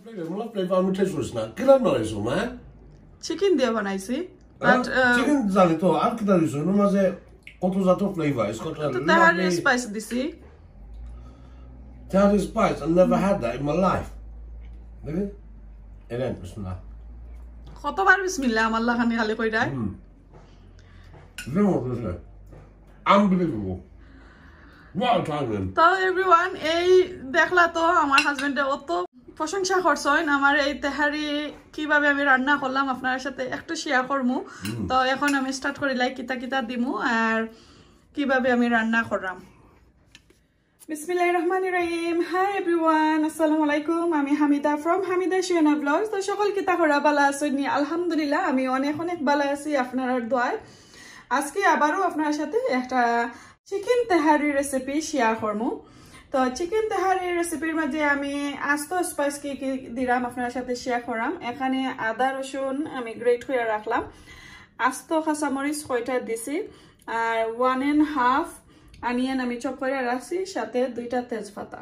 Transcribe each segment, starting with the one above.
flavor আমি test করিস না কিলাম বানাইছো মা চিকেন দিয়ে বানাইছি বাট চিকেন জানি তো আর কি দিছো এর মাঝে কত জাত ফ্লেভার ইস কত তেহারি স্পাইস দিছি Tehari spice I never had that in my life দেখি এটা বিসমিল্লাহ কতবার বিসমিল্লাহ আমার লাগানি খালি কইরাই unbelievable wow Thailand তো एवरीवन এই দেখলা তো আমার হাজবেন্ডে অত প্রশংসা করছেন আমার এই তেহারি কিভাবে আমি রান্না করলাম আপনাদের সাথে একটু শেয়ার করমু তো এখন আমি স্টার্ট করি লাইক কিতা কিতা দিমু আর কিভাবে আমি রান্না করলাম Bismillahirrahmanirrahim. Hi everyone. Assalamu alaikum. আমি হামিদা from হামিদা শিয়ানা ব্লগস তো সকল কিতা করা ভালো আছেন আলহামদুলিল্লাহ আমি অনেক অনেক ভালো আছি আপনাদের দোয়ায় আজকে আবারো আপনাদের সাথে একটা চিকেন তেহারি রেসিপি শেয়ার করমু তো চিকেন তেহারি রেসিপির মধ্যে আমি আস্ত স্পাইস কি কি দিলাম আপনাদের সাথে শেয়ার করাম এখানে আদা রসুন আমি গ্রেট করে রাখলাম আস্ত কাঁচামরিচ কয়টা দিছি আর 1.5 অনিয়ন আমি চপ করে রাখছি সাথে 2টা তেজপাতা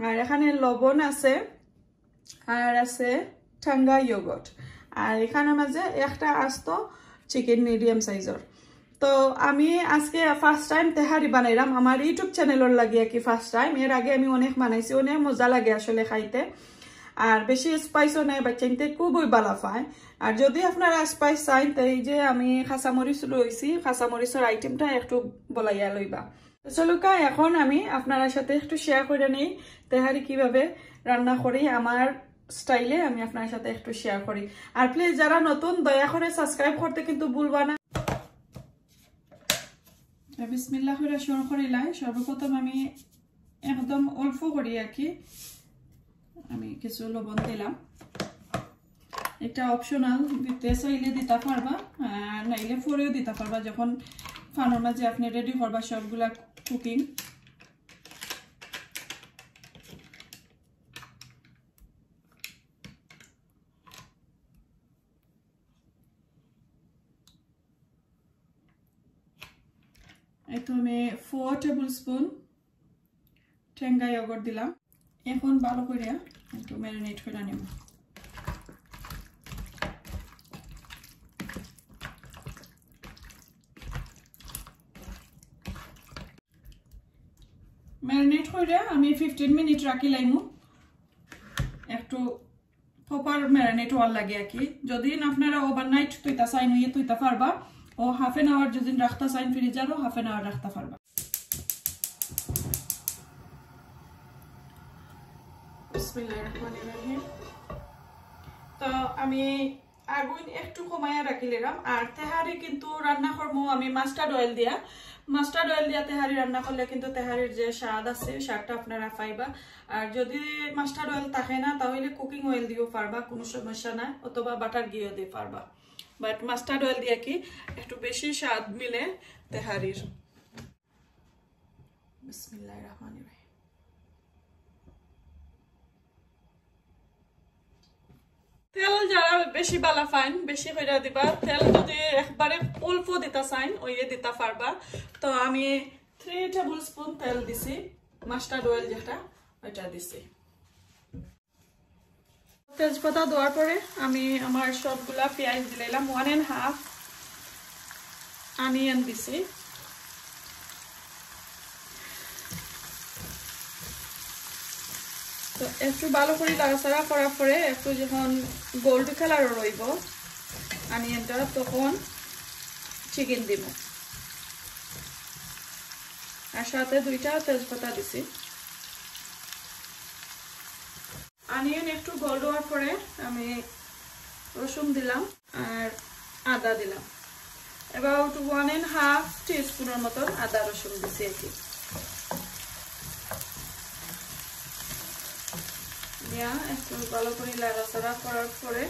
আর এখানে লবণ আছে আর আছে ঠান্ডা ইয়োগurt আর এখানে মাঝে একটা আস্ত চিকেন মিডিয়াম সাইজের তো আমি আজকে ফার্স্ট টাইম তেহারি বানাইলাম আমার ইউটিউব চ্যানেলের লাগিয়ে কি ফার্স্ট টাইম এর আগে আমি অনেক বানাইছি অনেক মজা লাগে আসলে খাইতে আর বেশি স্পাইসও নাই বাচ্চাইতে খুবই ভালো পায় আর যদি আপনারা স্পাইস চান তো এই যে আমি কাঁচামরিচ লইছি কাঁচামরিচের আইটেমটা একটু বলাইয়া লইবা চলুকা এখন আমি আপনাদের সাথে একটু শেয়ার করে নেই তেহারি কিভাবে রান্না করি আমার স্টাইলে আমি আপনাদের সাথে একটু শেয়ার করি আর প্লিজ যারা নতুন দয়া করে সাবস্ক্রাইব করতে কিন্তু ভুলবা না বিসমিল্লাহ করে শুরু করিলাই সর্বপ্রথম আমি একদম অল্প করি আর কি আমি কিছু লবণ দিলাম এটা অপশনাল দিতে চাইলে দিতে পারবা আর নাইলে পরেও দিতে পারবা যখন ফানোর মাঝে আপনি রেডি করবা সবগুলা কুকিং এতো আমি 4 টেবিলস্পুন ঠেঙ্গা ইয়োগurt দিলাম এখন ভালো করে একটু ম্যারিনেট করে নেব ম্যারিনেট করে আমি 15 মিনিট রাখি লাইমু একটু প্রপার ম্যারিনেট হওয়ার লাগে আর কি যদি আপনারা ওভারনাইট তুইতা চাইন হইয়ে তুইতা পারবা ও হাফ এন আওয়ার যদি রাখতে চাইন ফ্রিজারও হাফ এন আওয়ার রাখতে পারবা বিসমিল্লাহিররহমানিররহিম তো আমি আগুন একটু কমায়া রাখিলাম আর তেহারি কিন্তু রান্না করবো আমি মাস্টার্ড অয়েল দিয়া তেহারি রান্না করলে কিন্তু তেহারির যে স্বাদ আছে স্বাদটা আপনারা পাইবা আর যদি মাস্টার্ড অয়েল থাকে না তাহলে কুকিং অয়েল দিও পারবা কোনো সমস্যা না অথবা বাটার ঘিও দিয়ে পারবা বাট মাস্টার্ড অয়েল দিয়ে কি একটু বেশি স্বাদ মিলে তেহারির বিসমিল্লাহিররহমানিররহিম তেল যারা বেশি বালা ফাইন বেশি কইরা দিবা তেল যদি একবারে অল্প দিতা চাইন ওইয়ে দিতা পারবা তো আমি 3 টেবিলস্পুন তেল দিছি মাস্টার্ড অয়েল যেটা ওইটা দিছি তেজপাতা দেওয়ার পরে আমি আমার সবগুলা পেঁয়াজ দিলাম 1.5 অনিয়ন দিছি তো একটু ভালো করে নাড়াচাড়া করার পরে একটু যখন গোল্ড কালার রইব অনিয়নটা তখন চিকেন দিব আর সাথে 2টা তেজপাতা দিছি অনিয়ন একটু গোল্ড হওয়ার পরে আমি রসুন দিলাম আর আদা দিলাম অ্যাবাউট 1.5 টিস্পুনের মতো আদা রসুন দিছি আর কি একটু ভালো করে নাড়াচাড়া করার পরে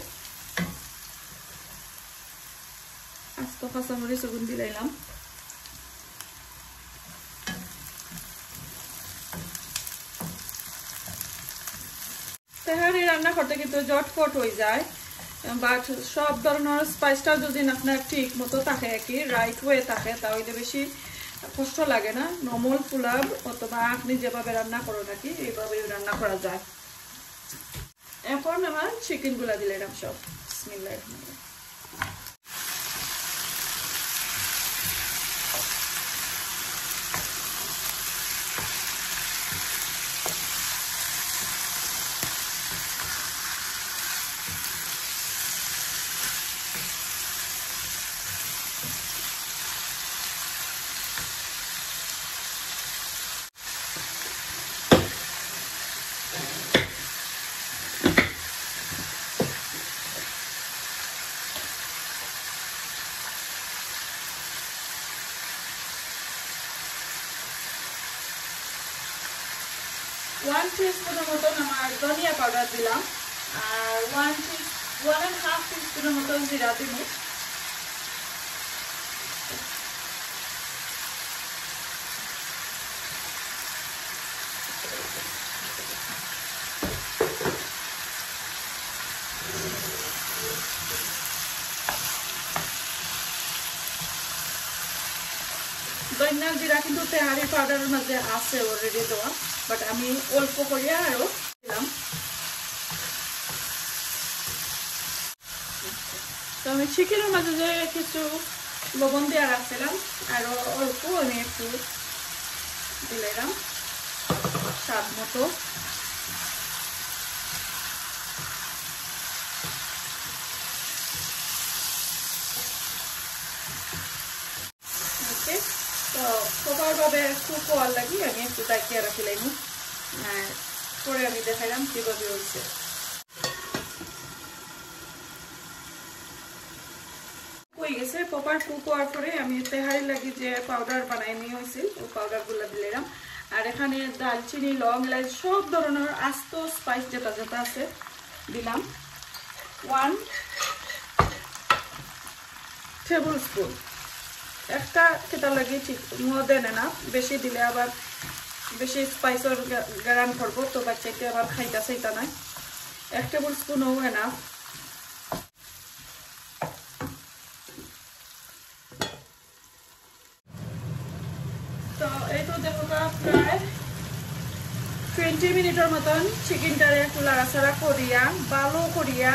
আস্ত কাঁচামরিচ ওগুন দিলাম তেহারি রান্না করতে কিন্তু জটপট হয়ে যায় বাট সব ধরনের স্পাইসটা যদি আপনার ঠিক মতো থাকে কি রাইট ওয়ে থাকে তাহলে বেশি কষ্ট লাগে না নর্মাল পোলাও অথবা আপনি যেভাবে রান্না করো নাকি এইভাবে রান্না করা যায় এখন আমার চিকেন গুলা দিলাম সব বিসমিল্লাহির রহমানির রহিম 1 টিস্পুনের মতন আমার ধনিয়া পাউডার দিলাম আর 1.5 টিস্পুনের মতন জিরা দিব ধনিয়া জিরা কিন্তু তেহারি পাউডারের মধ্যে আছে অলরেডি দেওয়া বাট আমি অল্প করে আরো দিলাম তো আমি চিকেনের মাঝে যে কিছু লবণ দিয়ে রাখছিলাম আরো অল্প আমি একটু দিলাম স্বাদ মতো ওকে তো প্রপারভাবে কুক হওয়ার লাগি আমি একটু ডাকিয়ে রাখিলাম পরে আমি দেখাইলাম কিভাবে হয়েছে হয়ে গেছে প্রপার কুক হওয়ার পরে আমি তেহারি লাগি যে পাউডার বানাই নিয়ে হয়েছিল ওই পাউডারগুলো দিলাম আর এখানে দালচিনি লং এলাচ সব ধরনের আস্ত স্পাইস যেটা যেটা আছে দিলাম 1 টেবিল স্পুন একটা খেতে লাগে ঠিক মধ্যে না বেশি দিলে আবার বেশি স্পাইসের গারান করবো তো বাচ্চাকে আবার খাইতে চাইতা নাই 1 টেবিল স্পুনও এনাফ তো এই তো দেখো প্রায় 20 মিনিটের মতন চিকেনটারে একটু লাড়াচাড়া করিয়া ভালো করিয়া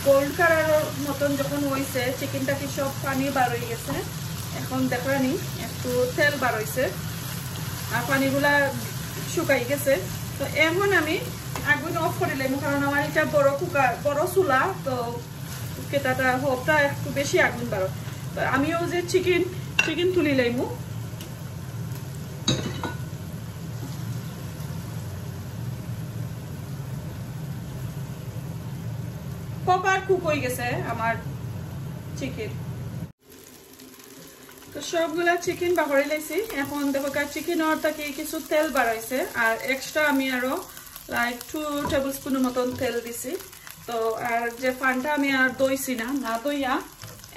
গোল্ড কালারের মতন যখন হয়েছে চিকেনটা কি সব পানি বার হয়ে গেছে এখন দেখানি একটু তেল বার হয়েছে আর পানিগুলা শুকাই গেছে তো এখন আমি আগুন অফ করে দিলাম কারণ আমার এটা বড় কুকার বড় চুলা তো কেটাটা হোপটা একটু বেশি আগুন বার তো আমিও যে চিকেন তুলি লাইমু প্রপার কুক হয়ে গেছে আমার চিকেন তো সবগুলা চিকেন বাকড়ি লাইছি এখন দেখো চিকেনের থেকে কিছু তেল বাড়াইছে আর এক্সট্রা আমি আরো লাইক 2 টেবিল স্পুনের মতন তেল দিছি তো আর যে পানটা আমি আর দইছি না দইয়া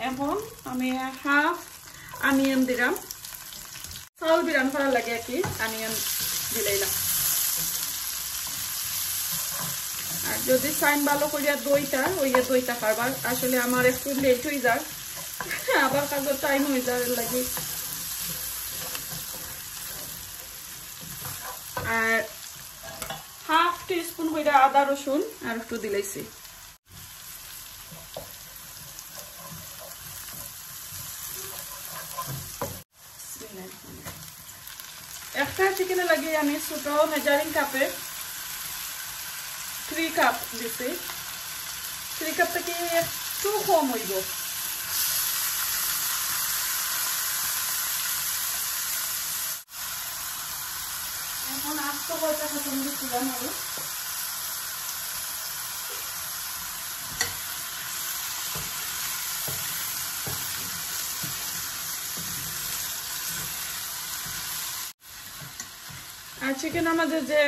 এখন আমি হাফ অনিয়ন দিলাম চাউল বিরান করার লাগে আর কি অনিয়ন দিলাইলাম আর যদি সাইন ভালো করিয়া দইটা পারবার আসলে আমার একটু লেট হয়ে যায় আবার কাজের টাইম হয়ে যাওয়ার লাগে আর হাফ টিস্পুন করে আদা রসুন আর একটু দিলাইছি একটা চিকেনে লাগে আমি ছোট মেজারিং কাপে 3 কাপ দিছি 3 কাপ থেকে একটু কম হইব এখন আস্ত কয়টা খতম দিছিলাম আরো আর চিকেন আমাদের যে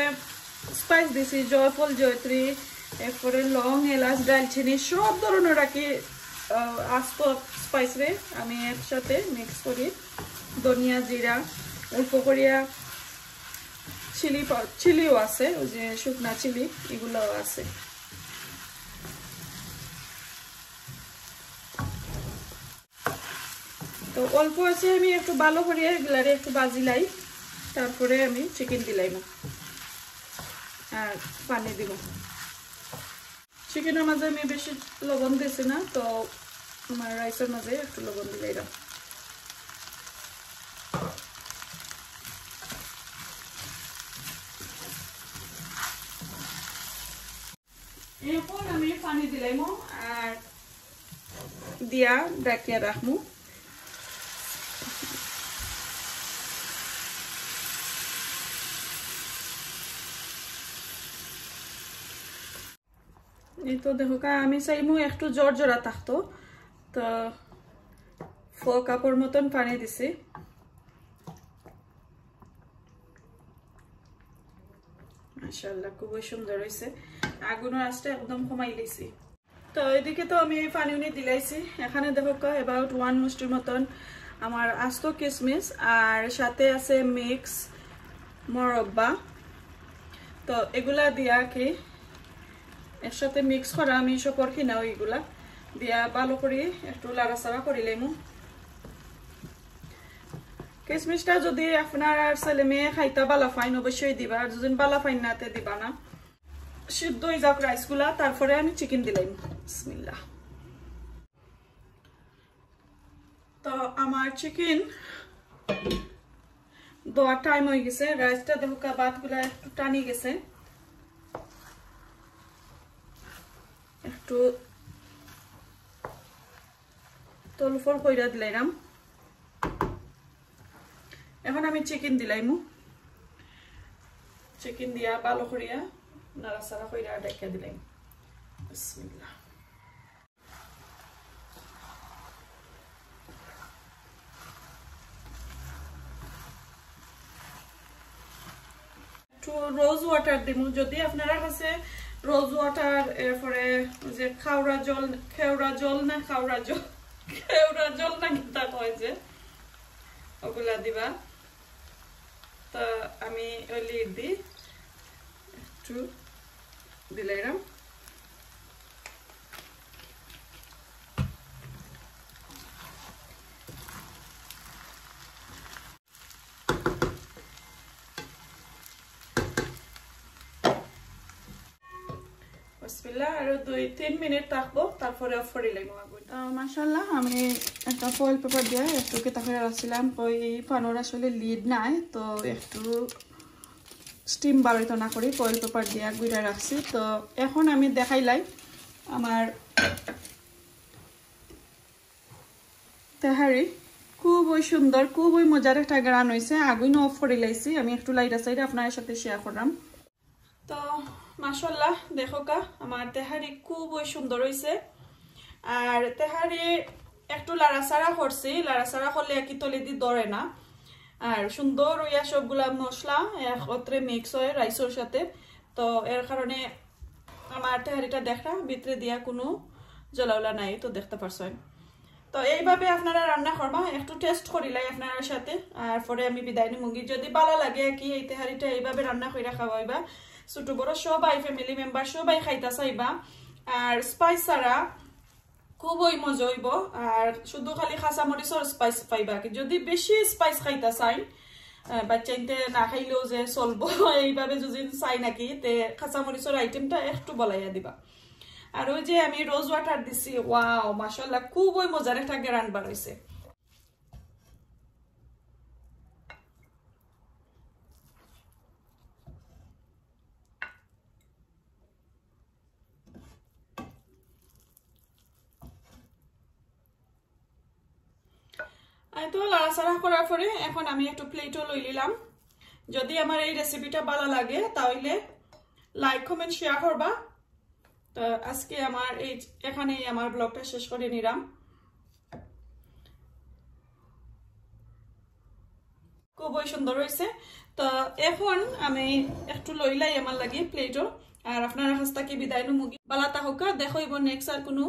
স্পাইস দিছি জয়ফল জয়ত্রী এরপরে লং এলাচ দালচিনি সব ধরনের রাখি আস্ত স্পাইস রে আমি একসাথে মিক্স করি ধনিয়া জিরা অল্প করিয়া চিলিও আছে ওই যে শুকনা চিলি এগুলোও আছে তো অল্প আছে আমি একটু ভালো করিয়া এগুলারে একটু বাজিলাই তারপরে আমি চিকেন দিলাইম আর পানি দিব চিকেনের মাঝে আমি বেশি লবণ দিয়েছি না, তো আমার রাইসের মাঝে একটু লবণ দিলে এরা। এখন আমি পানি দিলাম আর দিয়া ডাকিয়া রাখবো। এই তো দেখো আমি চাইমু একটু জোর জোড়া থাকতো, তো কাপড় মতন পানি দিছি। মাশাআল্লাহ খুবই সুন্দর হয়েছে। আগুনের আঁচটা একদম কমাই দিয়েছি। তো এদিকে তো আমি পানি উনি দিলাইছি। এখানে দেখো অ্যাবাউট 1 মুষ্টির মতন আমার আস্ত কিশমিশ আর সাথে আছে মিক্স মরব্বা। তো এগুলা দিয়া কি একসাথে মিক্স করা আমি সপর কিনা ওইগুলা দিয়া ভালো করে একটু লাড়াচাড়া করিলাম। কিশমিশটা যদি আপনার ছেলে মেয়ে খাইতে বালা ফাইন অবশ্যই দিবা, আর যদি বালা ফাইন নাতে দিবা না। সিদ্ধ হয়ে যাক রাইসগুলা, তারপরে আমি চিকেন দিলাম। বিসমিল্লাহ। তো আমার চিকেন দেওয়ার টাইম হয়ে গেছে। রাইসটা দেখো ভাতগুলা একটু টানি গেছে, একটু তলফল কইরা দিলাম। এখন আমি চিকেন দিলাম। চিকেন দিয়া ভালো করিয়া নাড়াচাড়া কইরা ঢাকা দিলাম। বিসমিল্লাহ। একটু রোজ ওয়াটার দিব, যদি আপনারা কাছে রোজ ওয়াটার এরপরে যে খেওড়া জল না কিতা কয় যে ওগুলা দিবা। তো আমি ওই দি একটু দিলাম। আর 2-3 মিনিট থাকবো, তারপরে অফ করে লাগবো আগুন। মাশাআল্লাহ আমি একটা ফয়েল পেপার দিয়ে একটু কেতা করে রাখছিলাম। ওই পানোর আসলে লিড নাই, তো একটু স্টিম বাড়াইতো না করি ফয়েল পেপার দিয়ে গুঁড়া রাখছি। তো এখন আমি দেখাইলাই আমার তেহারি খুবই সুন্দর, খুবই মজার একটা গ্রান হয়েছে। আগুন অফ করে লাইছি, আমি একটু লাইটা সাইডে আপনার সাথে শেয়ার করলাম। তো মাশাআল্লাহ দেখো আমার তেহারি খুবই সুন্দর হয়েছে। আর তেহারি একটু লাড়াচাড়া করছি, লাড়াচাড়া করলে একই তলে দিয়ে ধরে না। আর সুন্দর হইয়া সবগুলা মশলা একত্রে মিক্স হয় রাইসের সাথে। তো এর কারণে আমার তেহারিটা দেখা ভিতরে দিয়া কোনো জ্বলাওলা নাই, তো দেখতে পারছেন। তো এইভাবে আপনারা রান্না করবা, একটু টেস্ট করিলাই আপনার সাথে। আর পরে আমি বিদায় নিমুগি। যদি ভালো লাগে কি এই তেহারিটা এইভাবে রান্না করে খাওয়াইবা, ছোট বড় সবাই ফ্যামিলি মেম্বার সবাই খাইতা চাইবা। আর স্পাইস ছাড়া খুবই মজা হইব। আর শুধু খালি খাসা মরিচর স্পাইস পাইবা। যদি বেশি স্পাইস খাইতা চাই, বাচ্চাইতে না খাইলেও যে চলবো এইভাবে যদি চাই নাকি, তে খাসা মরিচর আইটেমটা একটু বলাইয়া দিবা। আর ওই যে আমি রোজ ওয়াটার দিছি, ওয়াও মাশাআল্লাহ খুবই মজার একটা গ্রান বার হইছে। তো লাড়াচাড়া করার পরে এখন আমি একটু প্লেটও লই নিলাম। যদি আমার এই রেসিপিটা ভালো লাগে তাহলে লাইক কমেন্ট শেয়ার করবা। তো আজকে আমার এখানেই আমার ব্লগটা শেষ করে নিলাম। খুবই সুন্দর হয়েছে। তো এখন আমি একটু লইলাই আমার লাগে প্লেটও। আর আপনার কাছ থেকে বিদায় মুগি বালা তাহকা দেখাইব নেক্সট আর কোনো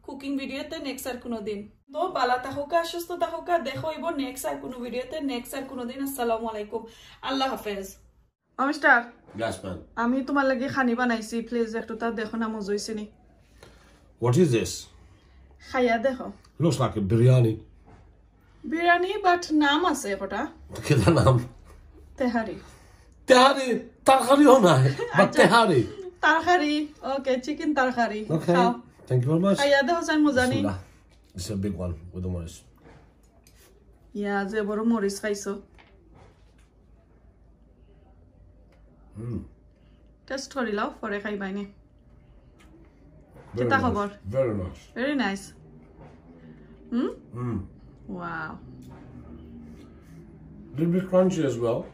কুকিং ভিডিওতে নেক্সট আর কোনো দিন। তো বালা তাহকা সুস্থ তাহকা দেখাইব নেক্সট আর কোনো ভিডিওতে নেক্সট আর কোনো দিন। আসসালামু আলাইকুম, আল্লাহ হাফেজ। মিস্টার আমি তোমার লাগে খানি বানাইছি, প্লিজ একটু তা দেখো না মজা হইছে নি। What is this? খাইয়া দেখো। Looks like a biryani. Biryani but নাম আছে ওটা। কিটা নাম? তেহারি। তেহারি তরকারিও না, but tehari. Tehari. Okay, chicken Tehari. Okay. Thank you very much. Kaya daw sa muzani. Bismillah. This is a big one with the moist. Yeah, ze boro moris kaiso. Test kori lao pore khai baine. Kita khobor? Very nice. Very nice. Wow. Little bit crunchy as well.